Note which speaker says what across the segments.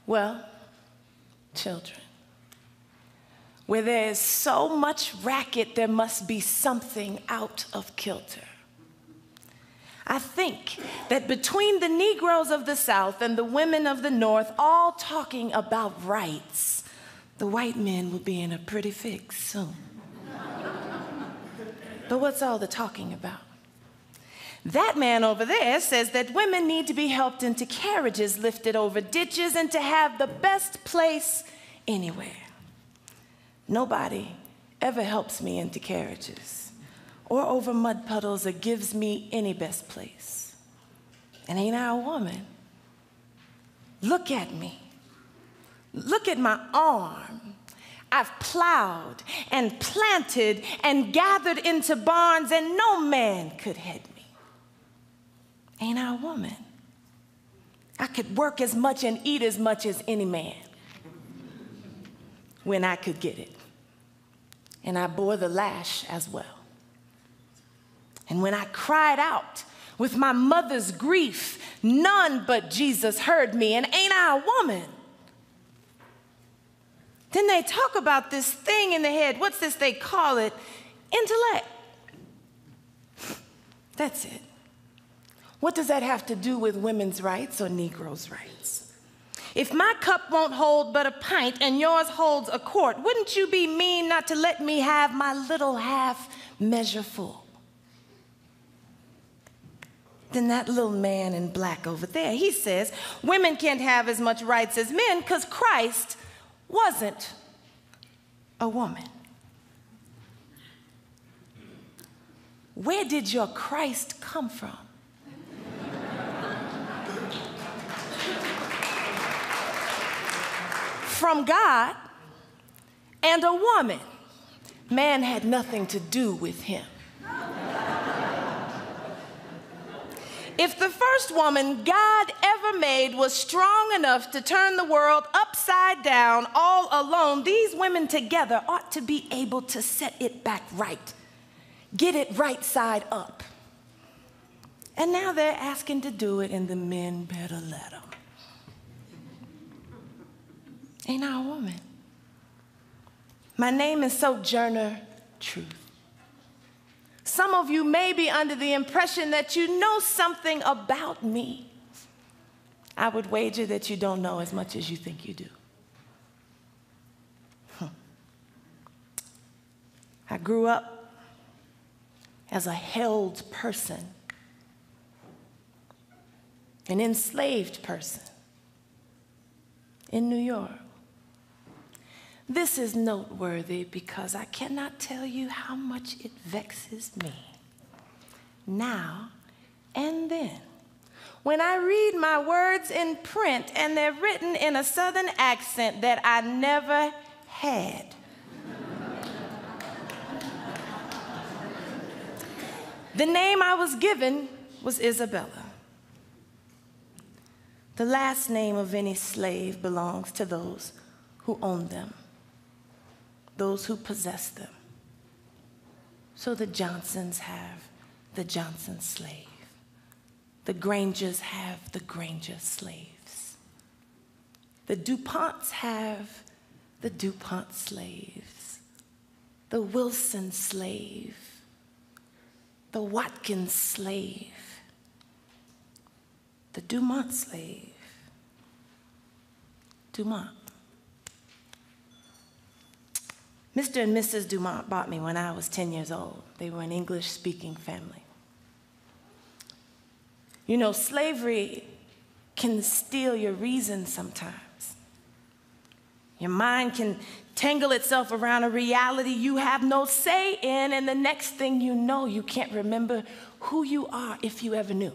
Speaker 1: Well, children, where there is so much racket, there must be something out of kilter. I think that between the Negroes of the South and the women of the North all talking about rights, the white men will be in a pretty fix soon. But what's all the talking about? That man over there says that women need to be helped into carriages, lifted over ditches, and to have the best place anywhere. Nobody ever helps me into carriages or over mud puddles or gives me any best place. And ain't I a woman? Look at me. Look at my arm. I've plowed and planted and gathered into barns, and no man could head me. Ain't I a woman? I could work as much and eat as much as any man when I could get it. And I bore the lash as well. And when I cried out with my mother's grief, none but Jesus heard me. And ain't I a woman? Then they talk about this thing in the head. What's this they call it? Intellect. That's it. What does that have to do with women's rights or Negroes' rights? If my cup won't hold but a pint and yours holds a quart, wouldn't you be mean not to let me have my little half measure full? Then that little man in black over there, he says women can't have as much rights as men because Christ wasn't a woman. Where did your Christ come from? From God and a woman. Man had nothing to do with him. If the first woman God ever made was strong enough to turn the world upside down all alone, these women together ought to be able to set it back right, get it right side up. And now they're asking to do it, and the men better let them. Ain't I a woman? My name is Sojourner Truth. Some of you may be under the impression that you know something about me. I would wager that you don't know as much as you think you do. I grew up as a held person, an enslaved person in New York. This is noteworthy because I cannot tell you how much it vexes me now and then when I read my words in print and they're written in a Southern accent that I never had. The name I was given was Isabella. The last name of any slave belongs to those who own them, those who possess them. So the Johnsons have the Johnson slave. The Grangers have the Granger slaves. The DuPonts have the DuPont slaves. The Wilson slave. The Watkins slave. The Dumont slave. Dumont. Mr. and Mrs. Dumont bought me when I was 10 years old. They were an English-speaking family. You know, slavery can steal your reason sometimes. Your mind can tangle itself around a reality you have no say in, and the next thing you know, you can't remember who you are if you ever knew.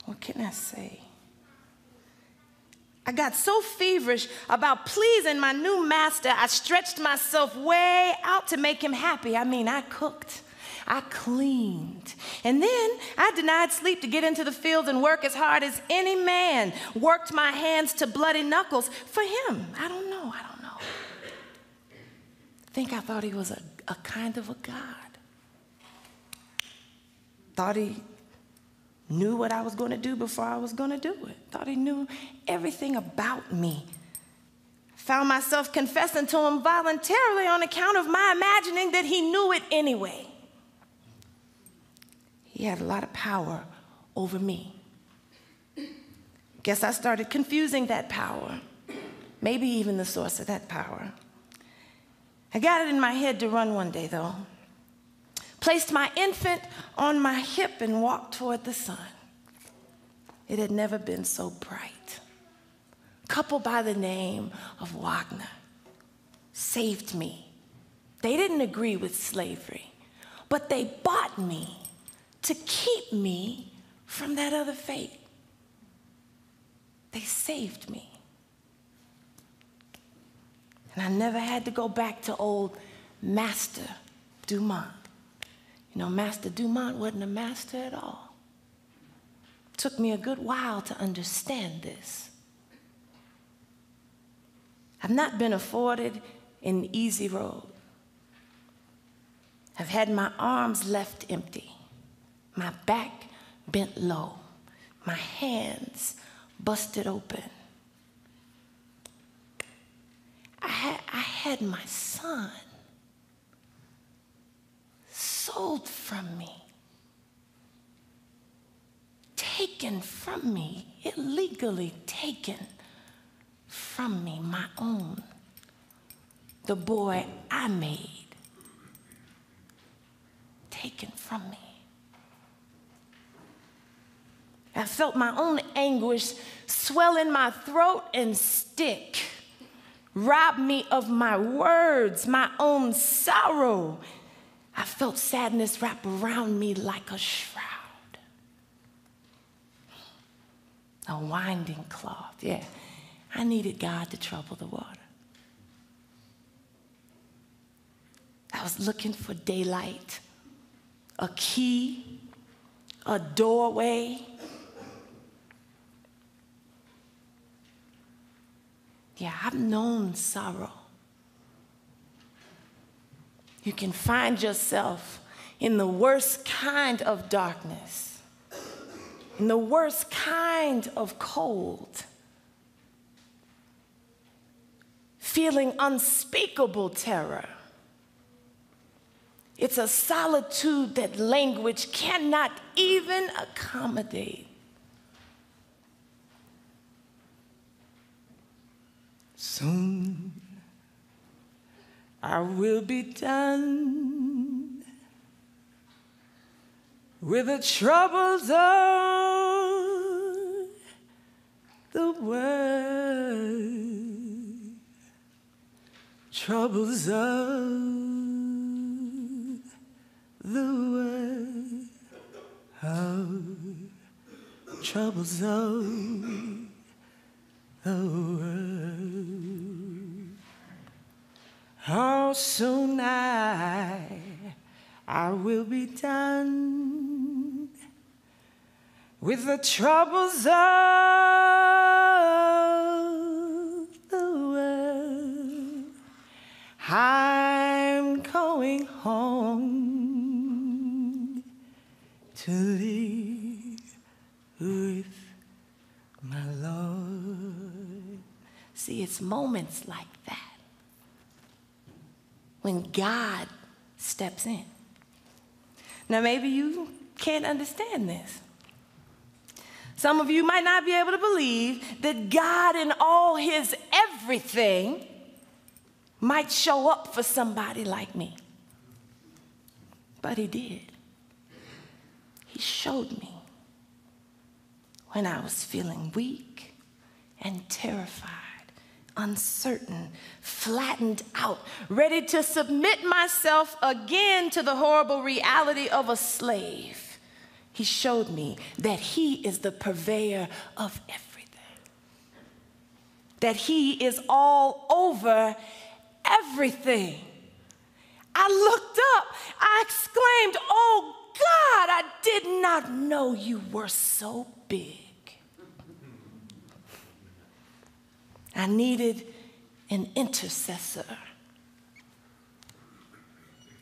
Speaker 1: What can I say? I got so feverish about pleasing my new master, I stretched myself way out to make him happy. I mean, I cooked, I cleaned, and then I denied sleep to get into the fields and work as hard as any man, worked my hands to bloody knuckles for him. I don't know. I think I thought he was a kind of a god. Thought he knew what I was going to do before I was going to do it. Thought he knew everything about me. Found myself confessing to him voluntarily on account of my imagining that he knew it anyway. He had a lot of power over me. Guess I started confusing that power, maybe even the source of that power. I got it in my head to run one day, though. Placed my infant on my hip and walked toward the sun. It had never been so bright. A couple by the name of Wagner saved me. They didn't agree with slavery, but they bought me to keep me from that other fate. They saved me. And I never had to go back to old Master Dumont. You know, Master Dumont wasn't a master at all. Took me a good while to understand this. I've not been afforded an easy road. I've had my arms left empty, my back bent low, my hands busted open. I had my son sold from me, taken from me, illegally taken from me, my own, the boy I made, taken from me. I felt my own anguish swell in my throat and stick, rob me of my words, my own sorrow. I felt sadness wrap around me like a shroud. A winding cloth, yeah. I needed God to trouble the water. I was looking for daylight, a key, a doorway. Yeah, I've known sorrow. You can find yourself in the worst kind of darkness, in the worst kind of cold, feeling unspeakable terror. It's a solitude that language cannot even accommodate. Soon I will be done with the troubles of the world, troubles of the world, troubles of the world. How soon I will be done with the troubles of the world. I'm going home to live with my Lord. See, it's moments like that when God steps in. Now, maybe you can't understand this. Some of you might not be able to believe that God in all his everything might show up for somebody like me. But he did. He showed me when I was feeling weak and terrified, uncertain, flattened out, ready to submit myself again to the horrible reality of a slave. He showed me that he is the purveyor of everything, that he is all over everything. I looked up, I exclaimed, "Oh God, I did not know you were so big." I needed an intercessor.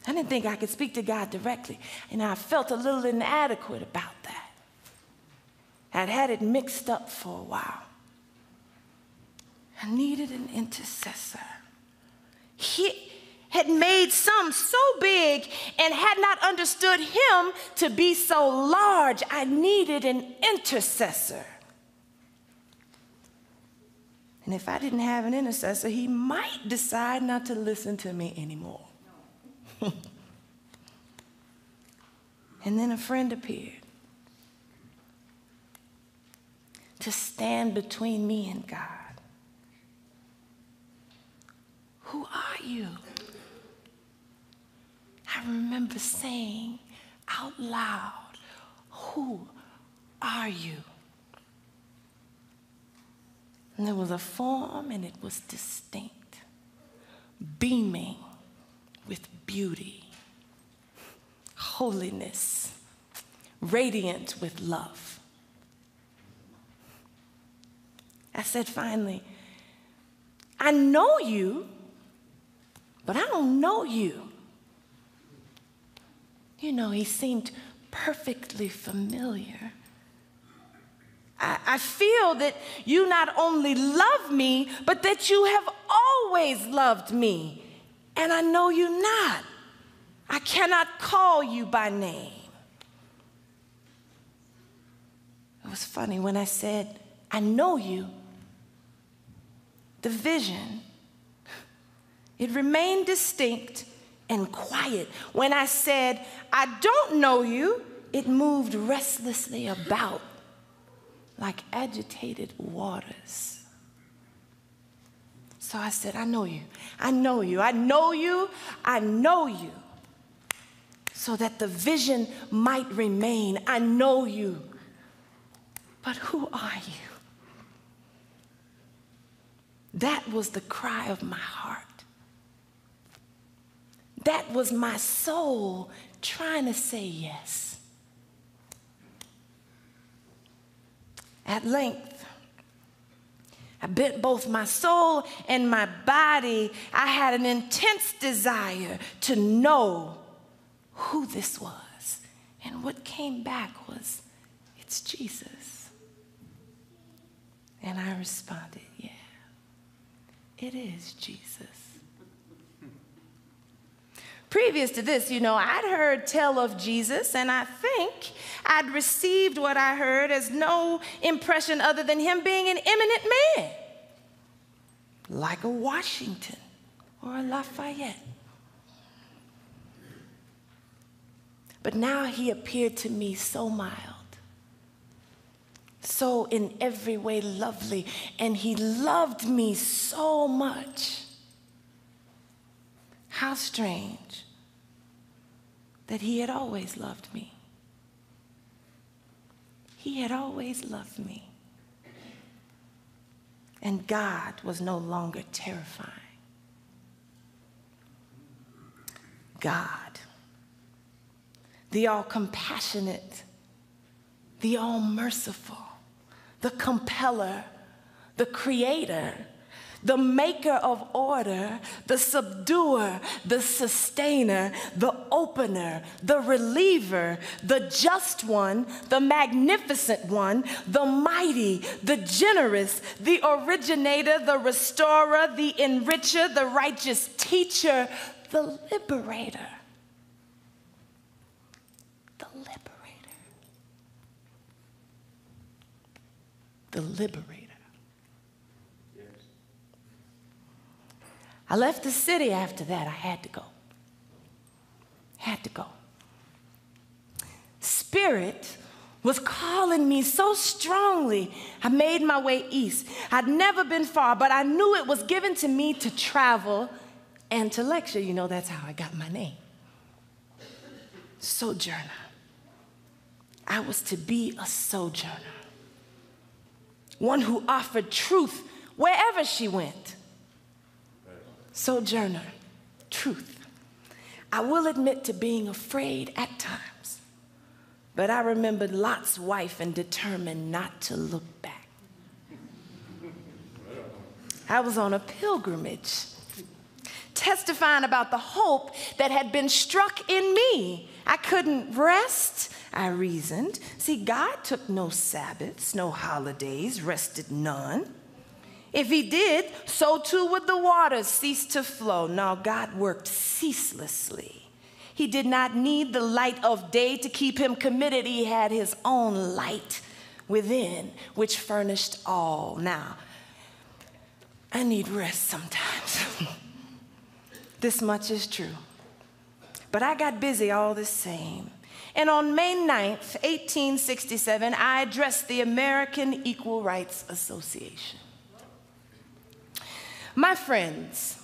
Speaker 1: I didn't think I could speak to God directly, and I felt a little inadequate about that. I'd had it mixed up for a while. I needed an intercessor. He had made some so big and had not understood him to be so large. I needed an intercessor. And if I didn't have an intercessor, he might decide not to listen to me anymore. And then a friend appeared to stand between me and God. Who are you? I remember saying out loud, who are you? And there was a form, and it was distinct, beaming with beauty, holiness, radiant with love. I said finally, I know you, but I don't know you. You know, he seemed perfectly familiar. I feel that you not only love me, but that you have always loved me. And I know you not. I cannot call you by name. It was funny when I said, I know you. The vision, it remained distinct and quiet. When I said, I don't know you, it moved restlessly about like agitated waters. So I said, I know you, I know you, I know you, I know you. So that the vision might remain, I know you. But who are you? That was the cry of my heart. That was my soul trying to say yes. At length, I bent both my soul and my body. I had an intense desire to know who this was. And what came back was, it's Jesus. And I responded, yeah, it is Jesus. Previous to this, you know, I'd heard tell of Jesus, and I think I'd received what I heard as no impression other than him being an eminent man, like a Washington or a Lafayette. But now he appeared to me so mild, so in every way lovely, and he loved me so much. How strange that he had always loved me. He had always loved me. And God was no longer terrifying. God, the all-compassionate, the all-merciful, the compeller, the creator, the maker of order, the subduer, the sustainer, the opener, the reliever, the just one, the magnificent one, the mighty, the generous, the originator, the restorer, the enricher, the righteous teacher, the liberator. The liberator. The liberator. I left the city after that. I had to go. Had to go. Spirit was calling me so strongly. I made my way east. I'd never been far, but I knew it was given to me to travel and to lecture. You know, that's how I got my name. Sojourner. I was to be a sojourner. One who offered truth wherever she went. Sojourner, truth. I will admit to being afraid at times, but I remembered Lot's wife and determined not to look back. I was on a pilgrimage, testifying about the hope that had been struck in me. I couldn't rest, I reasoned. See, God took no Sabbaths, no holidays, rested none. If he did, so too would the waters cease to flow. Now, God worked ceaselessly. He did not need the light of day to keep him committed. He had his own light within, which furnished all. Now, I need rest sometimes. This much is true. But I got busy all the same. And on May 9th, 1867, I addressed the American Equal Rights Association. My friends,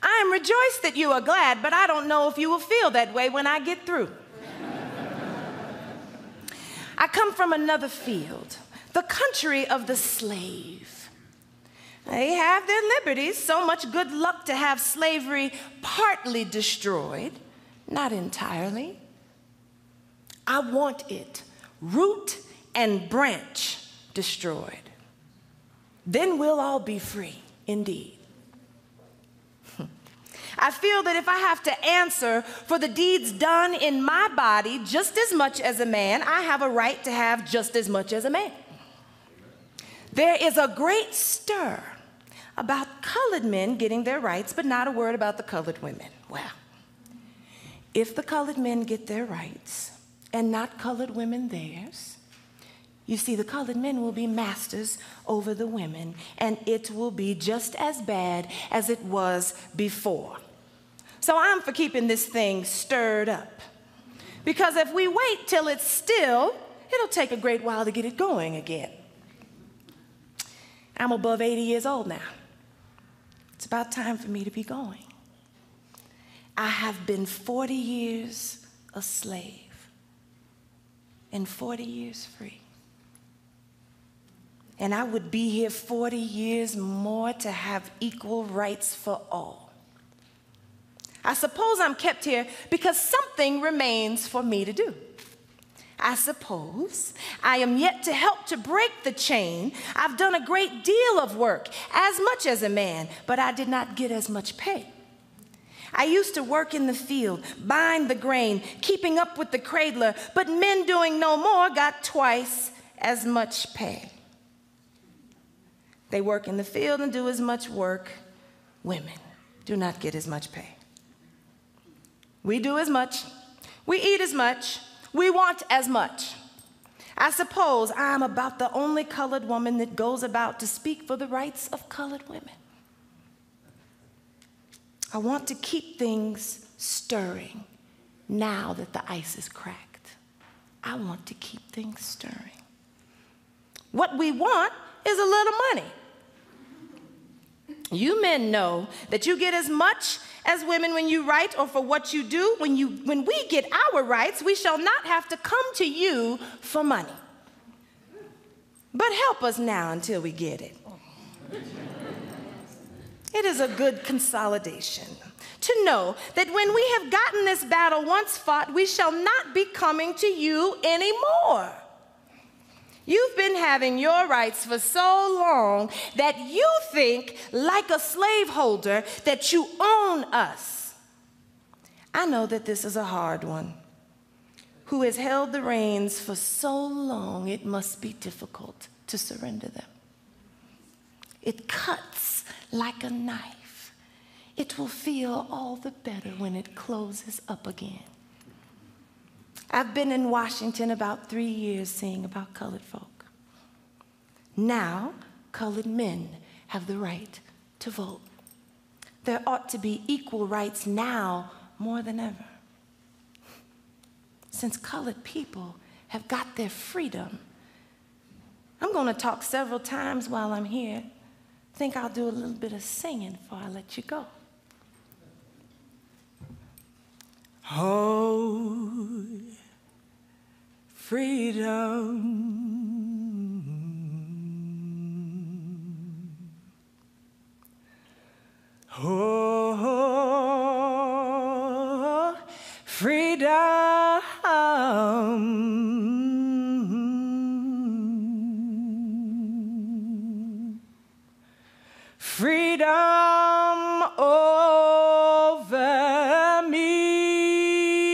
Speaker 1: I am rejoiced that you are glad, but I don't know if you will feel that way when I get through. I come from another field, the country of the slave. They have their liberties, so much good luck to have slavery partly destroyed, not entirely. I want it root and branch destroyed. Then we'll all be free, indeed. I feel that if I have to answer for the deeds done in my body just as much as a man, I have a right to have just as much as a man. There is a great stir about colored men getting their rights, but not a word about the colored women. Well, if the colored men get their rights and not colored women theirs, you see, the colored men will be masters over the women, and it will be just as bad as it was before. So I'm for keeping this thing stirred up. Because if we wait till it's still, it'll take a great while to get it going again. I'm above 80 years old now. It's about time for me to be going. I have been 40 years a slave and 40 years free. And I would be here 40 years more to have equal rights for all. I suppose I'm kept here because something remains for me to do. I suppose I am yet to help to break the chain. I've done a great deal of work, as much as a man, but I did not get as much pay. I used to work in the field, bind the grain, keeping up with the cradler, but men doing no more got twice as much pay. They work in the field and do as much work. Women do not get as much pay. We do as much. We eat as much. We want as much. I suppose I'm about the only colored woman that goes about to speak for the rights of colored women. I want to keep things stirring now that the ice is cracked. I want to keep things stirring. What we want is a little money. You men know that you get as much as women when you write or for what you do. When we get our rights, we shall not have to come to you for money. But help us now until we get it. It is a good consolidation to know that when we have gotten this battle once fought, we shall not be coming to you anymore. You've been having your rights for so long that you think, like a slaveholder, that you own us. I know that this is a hard one. Who has held the reins for so long, it must be difficult to surrender them. It cuts like a knife. It will feel all the better when it closes up again. I've been in Washington about 3 years seeing about colored folk. Now, colored men have the right to vote. There ought to be equal rights now more than ever. Since colored people have got their freedom, I'm going to talk several times while I'm here. I think I'll do a little bit of singing before I let you go. Oh, freedom. Oh, freedom. Freedom over me.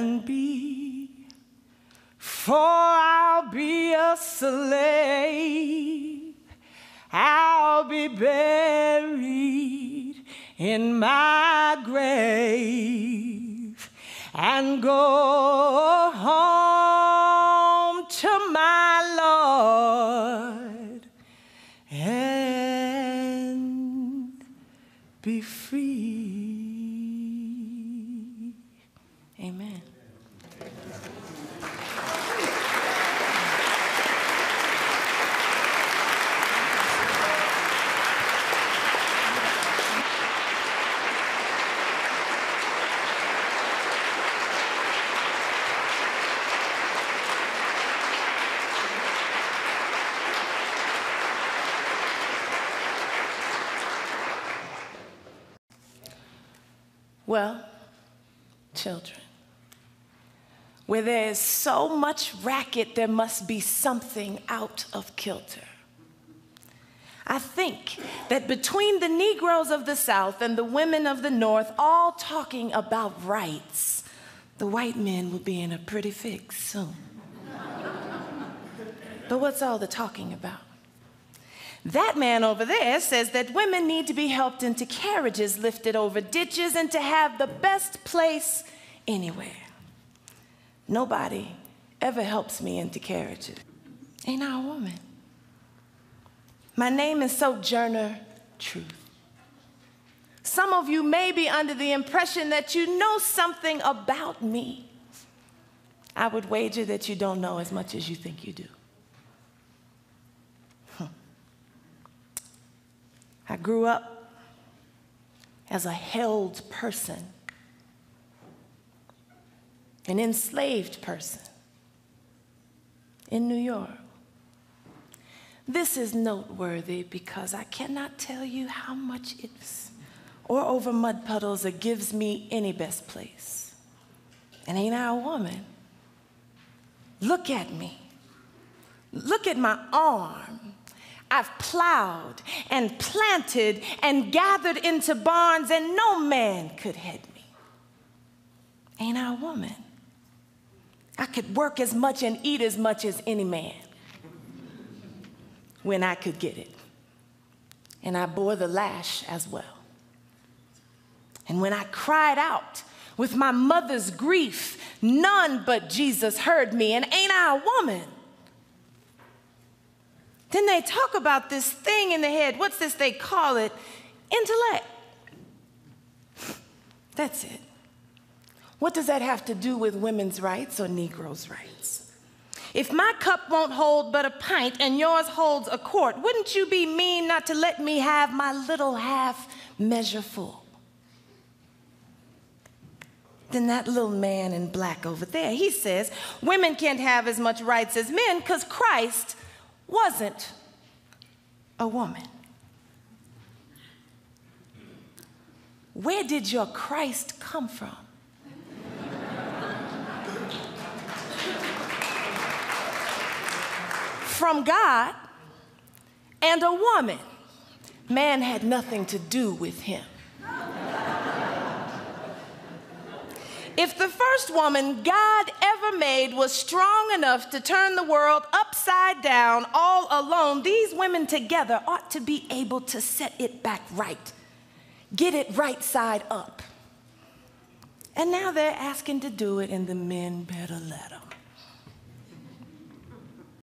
Speaker 1: and be, for I'll be a slave. I'll be buried in my grave and go home to my Lord and be free. Amen. Well, children, where there is so much racket, there must be something out of kilter. I think that between the Negroes of the South and the women of the North all talking about rights, the white men will be in a pretty fix soon. But what's all the talking about? That man over there says that women need to be helped into carriages, lifted over ditches, and to have the best place anywhere. Nobody ever helps me into carriages. Ain't I a woman? My name is Sojourner Truth. Some of you may be under the impression that you know something about me. I would wager that you don't know as much as you think you do. I grew up as a held person, an enslaved person in New York. This is noteworthy because I cannot tell you how much it's, or over mud puddles, it gives me any best place. And ain't I a woman? Look at me. Look at my arm. I've plowed and planted and gathered into barns, and no man could head me. Ain't I a woman? I could work as much and eat as much as any man when I could get it. And I bore the lash as well. And when I cried out with my mother's grief, none but Jesus heard me. And ain't I a woman? Then they talk about this thing in the head. What's this they call it? Intellect. That's it. What does that have to do with women's rights or Negroes' rights? If my cup won't hold but a pint and yours holds a quart, wouldn't you be mean not to let me have my little half measure full? Then that little man in black over there, he says women can't have as much rights as men because Christ wasn't a woman. Where did your Christ come from? From God and a woman. Man had nothing to do with him. If the first woman God ever made was strong enough to turn the world upside down all alone, these women together ought to be able to set it back right, get it right side up. And now they're asking to do it, and the men better let them.